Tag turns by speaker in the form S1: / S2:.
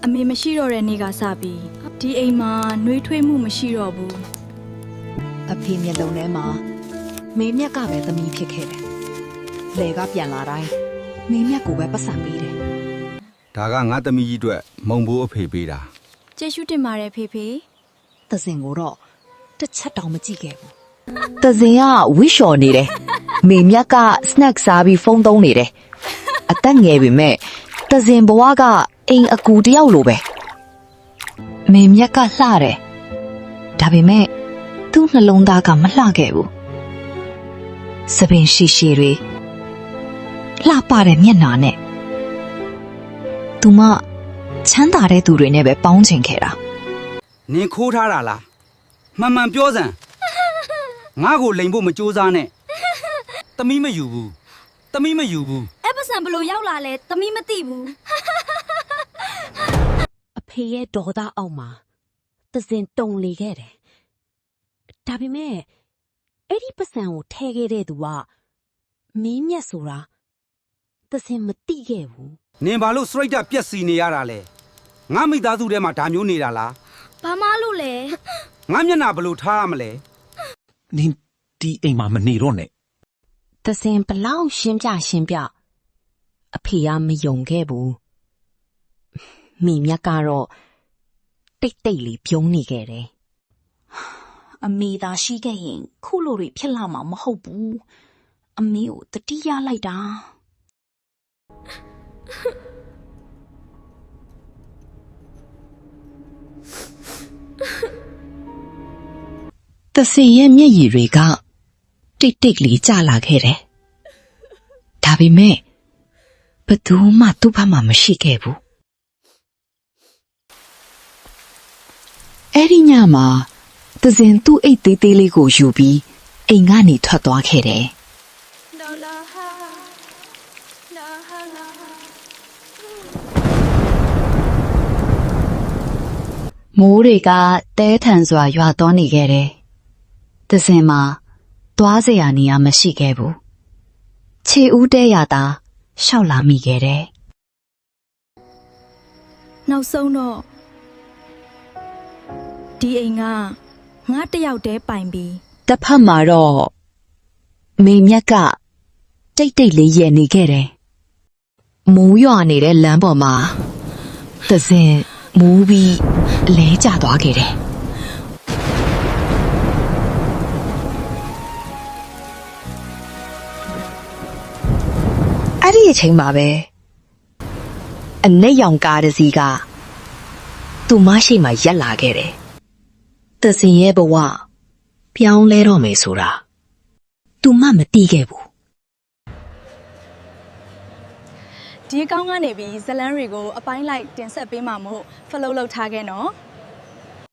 S1: အမေမရှိတော့တဲ့နေ့ကစပြီးဒီအိမ်မှာနှွေးထွေးမှုမရှိတော့ဘူး
S2: အဖေမျက်လုံးထဲမှာမေမြက်ကပဲသမီးဖြစ်ခဲ့တယ်လေကပြန်လာတိုင်းမေမြက်ကိုပဲပတ်စံပေးတယ်
S3: ဒါကငါသမီးကြီးအတွက်မုံဘိုးအဖေပေးတာ
S1: ကျေးဇူးတင်ပါတယ်ဖေဖေ
S2: သဇင်ကိုတော့တစ်ချက်တောင်မကြည့်ခဲ့ဘူးသဇင်ကဝိရှော်နေတယ်မေမြက်ကစနက်စားပြီးဖုန်းသုံးနေတယ်အသက်ငယ်ပေမဲ့သဇင်ဘဝကအိမ်အကူတယောက်လိုပဲမေမြက်ကလှတယ်ဒါပေမဲ့သူ့နှလုံးသားကမလှခဲ့ဘူးစပင်ရှိရှိတွေလှပတဲ့မျက်နှာနဲ့သူမချမ်းသာတဲ့သူတွေနဲ့ပဲပေါင်းချင်ခဲ့တာ
S3: နင်ခိုးထားတာလားမှန်မှန်ပြောစမ်းငါ့ကိုလိန်ဖို့မကြိုးစားနဲ့သမီးမယူဘူးသမီးမယူဘူး
S1: အဲ့ပစံဘလို့ရောက်လာလဲသမီးမသိဘူး
S4: အဖေရဲ့ဒေါသအောက်မှာသဇင်တုံလေခဲ့တယ်ဒါပေမဲ့အဲ့ဒီပစံကိုထဲခဲ့တဲ့သူကမင်းမြတ်ဆိုတာသဇင်မသိခဲ့ဘူး
S3: နင်ဘာလို့စရိတ်တပြက်စီနေရတာလဲငါမိသားစုထဲမှာဒါမျိုးနေတာလား
S1: ဘာမှလို့လဲ
S3: ငါမျက်နှာဘလို့ထားရမလဲ
S5: နင်ဒီအိမ်မှာမနေတော့နဲ့
S4: သဇင်ဘလောက်ရှင်းပြအဖေကမယုံခဲ့ဘူးမိမြတ်ကတော့တိတ်လေးပြုံးနေခဲ့တယ်
S2: အမေသာရှိခဲ့ရင်ခုလိုတွေဖြစ်လာမှာမဟုတ်ဘူးအမေကိုတတိယလိုက်တာသဇင်ရဲ့မျက်ရည်တွေကတိတ်လေးကျလာခဲ့တယ်ဒါပေမဲ့ဘယ်သူမှသူ့ဘက်မှာမရှိခဲ့ဘူးအဲ့ဒီညမှာသဇင်သူ့အိတ်သေးသေးလေးကိုယူပြီးအိမ်ကနေထွက်သွားခဲ့တယ်မိုးတွေကတဲထန်စွာရွာသွားနေခဲ့တယ်သဇင်မှာသွားစရာနေရာမရှိခဲ့ဘူးခြေဦးတဲရတာရှောက်လာမိခဲ့တယ်
S1: နောက်ဆုံးတော့ဒီအိမ်ကငါတယောက်တည်းပိုင်ပြီး
S2: တစ်ဖက်မှာတော့မေမြက်ကတိတ်လေးရဲ့နေခဲ့တယ်မိုးရွာနေတဲ့လမ်းပေါ်မှာသဇင်မူးပြီးလဲကျသွားခဲ့တယ်အဲ့ဒီအချိန်မှာပဲအနက်ရောင်ကားတစ်စီးကသူ့မရှိမှရက်လာခဲ့တယ်သဇင်ရဲ့ဘဝပြောင်းလဲတော့မယ်ဆိုတာသူမှမသိခဲ့ဘူး
S1: ဒီအကောင့်ကနေပြီးဇလန်းတွေကိုအပိုင်းလိုက်တင်ဆက်ပေးမှာမို့ follow လုပ်ထားခဲ့နော်